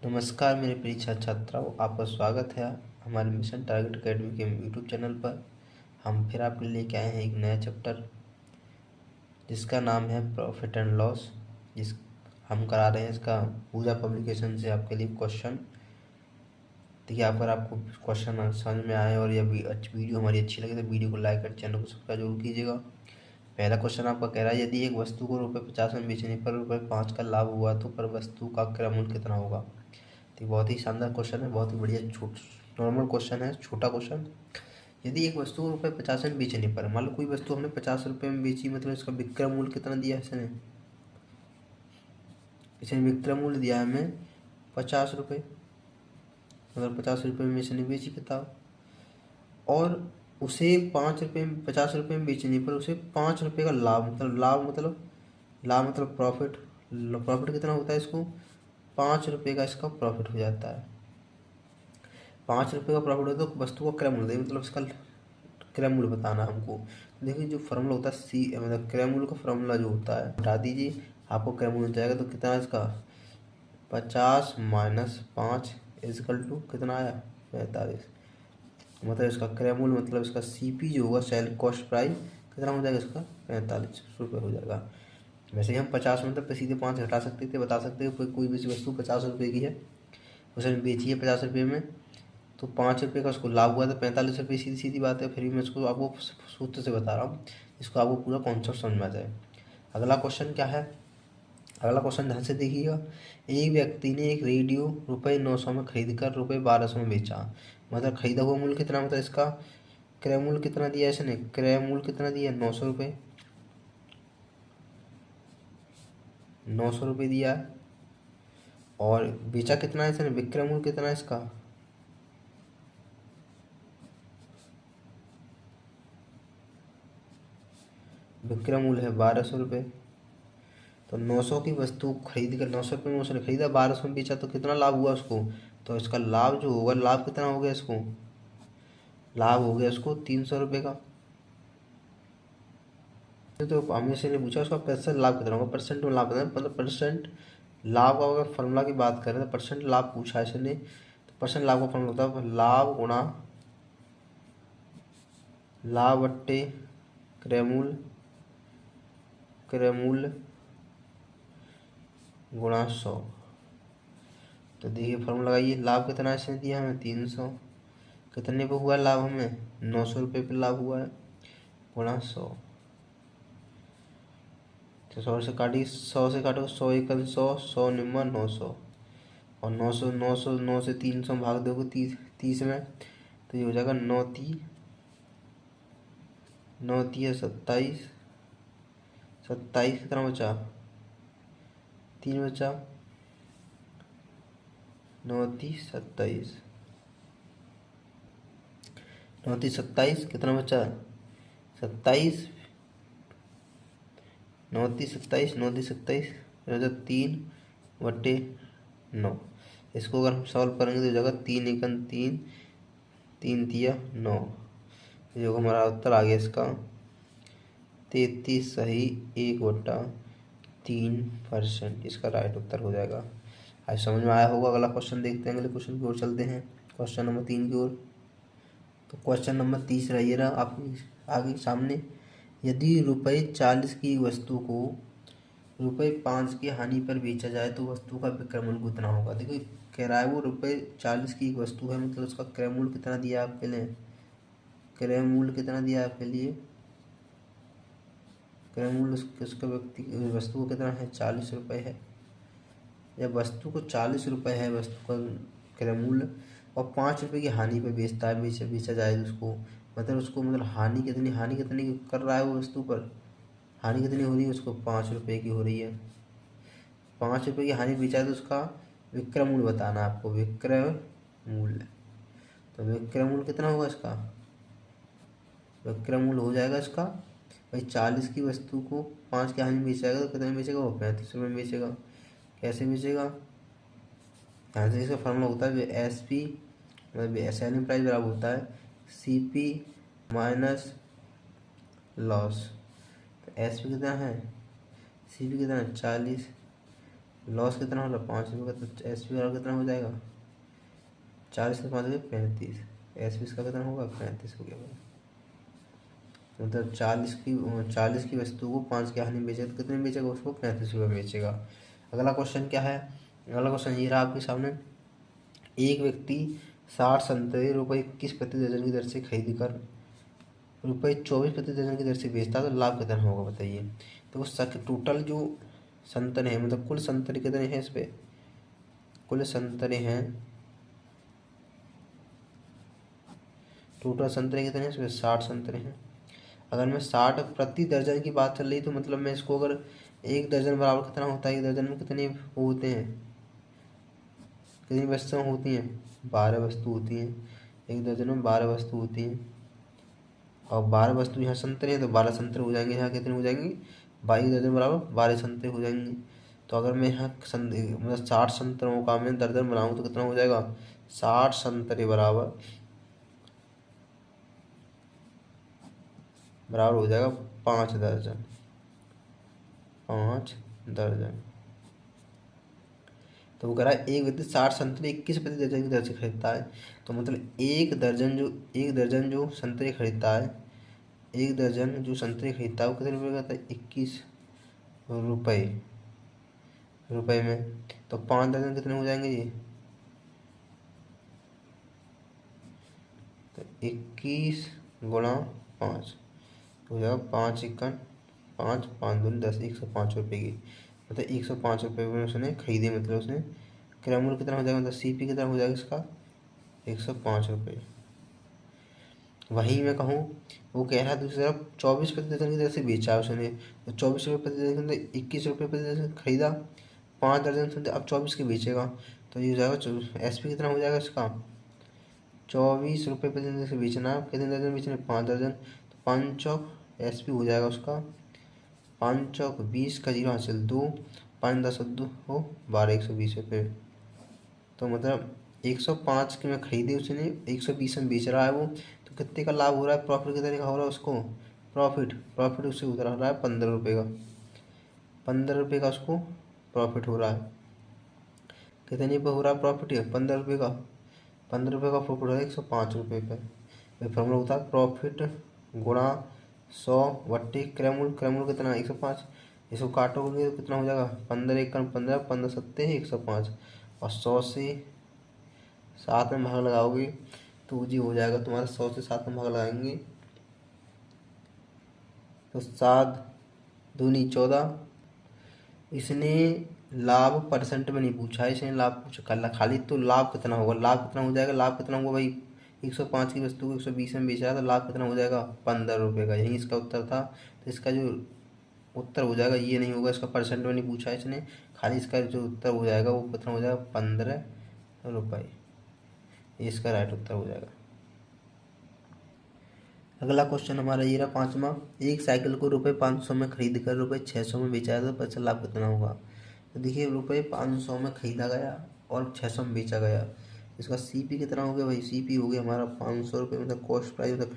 नमस्कार मेरे प्रिय छात्र छात्राओं, आपका स्वागत है हमारे मिशन टारगेट एकेडमी के यूट्यूब चैनल पर। हम फिर आपके लिए लेके आए हैं एक नया चैप्टर जिसका नाम है प्रॉफिट एंड लॉस। जिस हम करा रहे हैं इसका पूजा पब्लिकेशन से आपके लिए क्वेश्चन। देखिए, अगर आपको क्वेश्चन समझ में आए और यह वीडियो हमारी अच्छी लगे तो वीडियो को लाइक कर चैनल को सब्सक्राइब जरूर कीजिएगा। पहला क्वेश्चन आपका कह रहा है, यदि एक वस्तु को ₹50 में बेचने पर ₹5 का लाभ हुआ तो पर वस्तु का क्रय मूल्य कितना होगा। तो बहुत ही शानदार क्वेश्चन है, बहुत ही बढ़िया नॉर्मल क्वेश्चन है, छोटा क्वेश्चन। यदि एक वस्तु को ₹50 में बेचने पर, मान लो कोई वस्तु हमने ₹50 में बेची, मतलब इसका विक्रय मूल्य कितना दिया है इसने विक्रय मूल्य दिया है हमें ₹50, मतलब ₹50 में इसने बेची किताब। और उसे ₹50 में बेचने पर उसे ₹5 का लाभ, लाभ मतलब प्रॉफिट। प्रॉफिट कितना होता है इसको, ₹5 का इसका प्रॉफिट हो जाता है। ₹5 का प्रॉफिट हो तो वस्तु का क्रय मूल्य, मतलब इसका क्रय मूल्य बताना हमको। देखिए, जो फॉर्मूला होता है सी, मतलब क्रय मूल्य का फॉर्मूला जो होता है हटा दीजिए, आपको क्रय मूल्य जाएगा तो कितना इसका 50 - 5 = कितना आया 45। मतलब इसका क्रय मूल्य, मतलब इसका सीपी जो होगा, सेल कॉस्ट प्राइस, कितना हो जाएगा इसका ₹45 हो जाएगा। वैसे ही हम 50 मतलब सीधे 5 हटा सकते थे, बता सकते थे कोई भी वस्तु ₹50 की है, उसे बेची है ₹50 में, तो ₹5 का उसको लाभ हुआ, तो ₹45 सीधी सीधी बात है। फिर भी मैं इसको आपको सूत्र से बता रहा हूँ, इसको आपको पूरा कॉन्सेप्ट समझ में आ जाए। अगला क्वेश्चन क्या है, अगला क्वेश्चन ध्यान से देखिएगा। एक व्यक्ति ने एक रेडियो ₹900 में खरीद कर ₹1200 में बेचा, मतलब खरीदा हुआ मूल्य कितना, मतलब इसका क्रय मूल्य कितना दिया है इसने, क्रय मूल्य कितना दिया है ₹900, ₹900 दिया है। और बेचा कितना है इसने, विक्रय मूल्य कितना है इसका, विक्रय मूल्य है ₹1200। तो 900 की वस्तु खरीद कर ₹900 में उसने खरीदा, 1200 में बेचा, तो कितना लाभ हुआ उसको। तो इसका लाभ जो होगा, लाभ कितना हो गया इसको, लाभ हो गया इसको ₹300 का। तो हमें से ने पूछा उसका परसेंट लाभ कितना होगा, परसेंट में लाभ कितना, मतलब परसेंट लाभ का अगर फॉर्मूला की बात करें तो परसेंट लाभ पूछा है इसने, तो परसेंट लाभ का फॉर्मूला होता है लाभ गुणा लाभ बट्टे क्रय मूल्य, क्रय मूल्य गुणा 100। तो देखिए फॉर्मूला लगाइए, लाभ कितना इसने दिया हमें 300, कितने पे हुआ लाभ, हमें ₹900 पे लाभ हुआ है, गुणा 100। तो 100 से काटिए, 100 से काटो, 100 × 100, 100 निम्न 900, और 900 से 300 भाग दोगे 30 में, तो ये हो जाएगा 9 × 27, 27 कितना बचा, 3 बचा, 9 × 27, 9 × 27 कितना बचा 27, 9 × 27, 9 × 27 3/9। इसको अगर हम सॉल्व करेंगे तो हो जाएगा 3 × 3, 3 × 9, जो हमारा उत्तर आ गया इसका 33 सही 1/3% इसका राइट उत्तर हो जाएगा। आज समझ में आया होगा। अगला क्वेश्चन देखते हैं, अगले क्वेश्चन की ओर चलते हैं, क्वेश्चन नंबर 3 की ओर। तो क्वेश्चन नंबर 30 ये रहा आपके आगे सामने, यदि ₹40 की वस्तु को ₹5 की हानि पर बेचा जाए तो वस्तु का विक्रय मूल्य कितना होगा। देखो कह रहा है वो ₹40 की एक वस्तु है, मतलब उसका क्रय मूल्य कितना दिया आपके लिए, क्रय मूल्य कितना दिया आपके लिए, क्रय मूल्य उसका वस्तु को कितना है ₹40 है। जब वस्तु को ₹40 है वस्तु का क्रय मूल्य, और ₹5 की हानि पे बेचता है, बेचा जाए उसको, मतलब उसको मतलब हानि कितनी कर रहा है वो वस्तु पर, हानि कितनी हो रही है उसको, ₹5 की हो रही है। ₹5 की हानि बेचा है तो उसका विक्रय मूल्य बताना है आपको, विक्रय मूल्य। तो विक्रय मूल्य कितना होगा इसका, विक्रय मूल्य हो जाएगा इसका भाई 40 की वस्तु को 5 की हानि में बेचेगा तो कितने में बेचेगा, वो ₹35 में बेचेगा। कैसे बेचेगा, यहाँ से इसका फॉर्मूला होता है एस पी, मतलब सेलिंग प्राइस बराबर होता है CP माइनस लॉस। तो एस पी कितना है, CP कितना है 40 लॉस कितना हो रहा है 5 रुपये का, तो एस पी का कितना हो जाएगा 40 से 5 हो गया 35, एस पी का कितना होगा 35 हो गया भाई। मतलब 40 की वस्तु को 5 के हानि बेचे तो कितने में बेचेगा उसको 35 रुपये बेचेगा। अगला क्वेश्चन क्या है, अगला क्वेश्चन ये रहा आपके सामने, एक व्यक्ति 60 संतरे ₹21 प्रति दर्जन की दर से खरीद कर ₹24 प्रति दर्जन की दर से बेचता है तो लाभ कितना होगा बताइए। तो उस टोटल जो संतरे हैं, मतलब कुल संतरे कितने हैं इस पे, कुल संतरे हैं, टोटल संतरे कितने हैं इसमें 60 संतरे हैं। अगर मैं 60 प्रति दर्जन की बात चल रही तो मतलब मैं इसको अगर एक दर्जन बराबर कितना होता है, एक दर्जन में कितने वो होते हैं, कितनी वस्तुएं होती हैं 12 वस्तु होती हैं, एक दर्जन में 12 वस्तु होती हैं। और 12 वस्तु यहाँ संतरे हैं तो 12 संतरे हो जाएंगे, यहाँ कितने हो जाएंगे 22 दर्जन बराबर 12 संतरे हो जाएंगे। तो अगर मैं यहाँ मतलब 60 संतरों का मैं दर्जन बनाऊँ तो कितना हो जाएगा 60 संतरे बराबर हो जाएगा 5 दर्जन, 5 दर्जन। तो वो कह रहा है एक व्यक्ति 60 संतरे 21 प्रति दर्जन की दर से खरीदता है, तो मतलब एक दर्जन जो संतरे खरीदता है, एक दर्जन जो संतरे खरीदता है वो कितने रुपये का था 21 रुपये में। तो 5 दर्जन कितने हो जाएंगे ये, तो 21 गुणा 5 हो जाएगा 5 एकन 5 5 दूनी 10, 105 रुपये की, मतलब 105 रुपये में उसने खरीदे, मतलब उसने क्रय मूल्य कितना हो जाएगा, मतलब सीपी कितना हो जाएगा इसका 105 रुपये। वहीं मैं कहूँ वो कह रहा है दूसरी तरफ 24 प्रति दर्जन की दर से बेचा है उसने, तो 24 रुपये प्रति दर्जन के अंदर 21 रुपये प्रति दर्जन खरीदा, 5 दर्जन से अब 24 के बेचेगा, तो ये हो जाएगा एस पी कितना हो जाएगा इसका 24 रुपये प्रति दर्जन से बेचना है, कितने दर्जन बेचने 5 दर्जन, तो 5 चौक एस पी हो जाएगा उसका 5 चौक 20 का 0 हासिल 2, 5 10 2 हो 12 120 रुपये। तो मतलब 105 की में खरीदी उसने, 120 में बेच रहा है वो, तो कितने का लाभ हो रहा है, प्रॉफिट कितने का हो रहा है उसको, प्रॉफिट उससे उतर रहा है 15 रुपये का, 15 रुपये का उसको प्रॉफिट हो रहा है। कितने पे हो रहा है प्रॉफिट, है 15 रुपये का, 15 रुपये का प्रॉफिट हो रहा है 105 रुपये पे। वही फॉर्मूला होता है प्रॉफिट गुणा 100 वट्टी क्रय मूल्य कितना 105, इसको काटोगे तो कितना हो जाएगा 15 एकम 15 15 सत्ते 105, और 100 से 7 में भाग लगाओगे तो जी हो जाएगा तुम्हारा 100 से 7 में भाग लगाएंगे तो 7 दूनी 14। इसने लाभ परसेंट में नहीं पूछा है, इसने लाभ पूछा खाली, तो लाभ कितना होगा, लाभ कितना हो जाएगा, लाभ कितना होगा भाई 105 की वस्तु को 120 में बेच रहा था, लाभ कितना हो जाएगा 15 रुपये का, यही इसका उत्तर था। तो इसका जो उत्तर हो जाएगा ये नहीं होगा, इसका परसेंट में नहीं पूछा है इसने, खाली इसका जो उत्तर हो जाएगा वो कितना हो जाएगा 15 रुपये, ये इसका राइट उत्तर हो जाएगा। अगला क्वेश्चन हमारा ये रहा 5वां, एक साइकिल को ₹500 में खरीद कर ₹600 में बेचा तो पैसा लाभ कितना होगा। तो देखिए ₹500 में खरीदा गया और 600 में बेचा गया, इसका सीपी कितना हो गया भाई, सीपी हो गया हमारा 500 रुपये, मतलब कॉस्ट प्राइस मतलब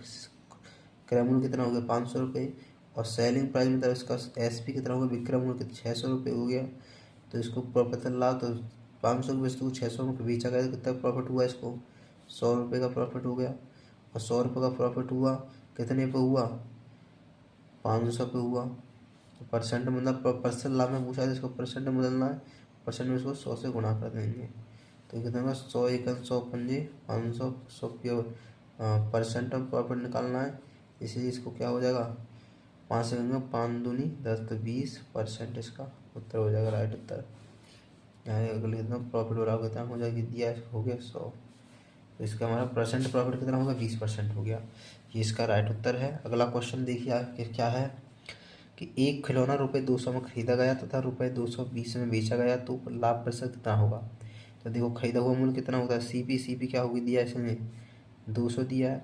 क्रय मूल्य कितना हो गया 500 रुपये, और सेलिंग प्राइस मतलब इसका एसपी कितना हो गया विक्रय मूल्य कितना 600 रुपये हो गया। तो इसको प्रॉफिट लाभ, तो 500 की वस्तु को 600 में बेचा गया तो कितना प्रॉफिट हुआ इसको 100 रुपये का प्रॉफिट हो गया, और 100 रुपये का प्रॉफिट हुआ कितने पे हुआ 500 पे हुआ। तो परसेंट मतलब परसेंट लाभ में पूछा है तो इसको परसेंट में बदलना है, परसेंट में इसको 100 से गुणा कर देंगे, तो कितना होगा 100 एकम 100 पंजे 500 100 परसेंट में प्रॉफिट निकालना है, इसलिए इसको क्या हो जाएगा 5 से करेंगे 5 दूनी 10 तो 20% इसका उत्तर हो जाएगा राइट उत्तर। यहाँ अगले कितना प्रॉफिट हो रहा होगा कितना हो जाएगा दिया हो गया 100, तो इसका हमारा परसेंट प्रॉफिट कितना होगा 20% हो गया, ये इसका राइट उत्तर है। अगला क्वेश्चन देखिए क्या है कि एक खिलौना ₹200 में खरीदा गया तथा ₹220 में बेचा गया तो लाभ प्रतिशत कितना होगा। तो देखो खरीदा हुआ मूल्य कितना होता है सीपी क्या होगी दिया इसने 200 दिया है,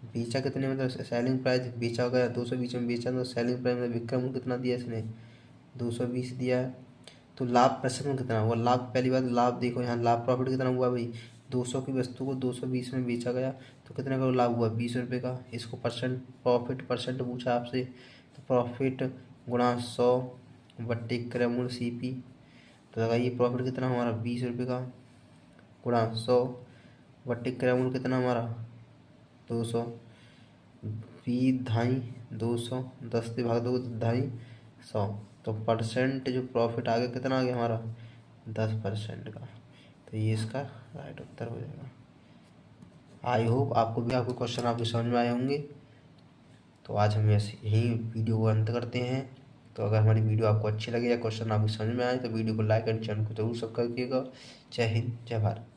बेचा कितने मतलब सेलिंग प्राइस बेचा गया 220 में बेचा, तो सेलिंग प्राइस मतलब विक्रय मूल्य कितना दिया इसने 220 दिया है। तो लाभ प्रतिशत में कितना हुआ, लाभ पहली बात लाभ देखो यहाँ लाभ प्रॉफिट कितना हुआ भाई 200 की वस्तु को 220 में बेचा गया तो कितने का लाभ हुआ 20 रुपये का, इसको परसेंट पूछा आपसे, तो प्रॉफिट गुणा 100 बट्टे क्रय मूल्य सीपी, तो लगाइए प्रॉफिट कितना हमारा 20 रुपये का गुणा 100 बट्टे क्रय मूल्य कितना हमारा 200, 2.5 10 से भाग दो 2.5 तो परसेंट जो प्रॉफिट आ गया कितना आ गया हमारा 10% का। तो ये इसका राइट उत्तर हो जाएगा। आई होप आपको क्वेश्चन आपके समझ में आए होंगे। तो आज हम यही वीडियो को अंत करते हैं। तो अगर हमारी वीडियो आपको अच्छी लगे या क्वेश्चन आपको समझ में आए तो वीडियो को लाइक एंड चैनल को जरूर सब्सक्राइब कीजिएगा। जय हिंद, जय भारत।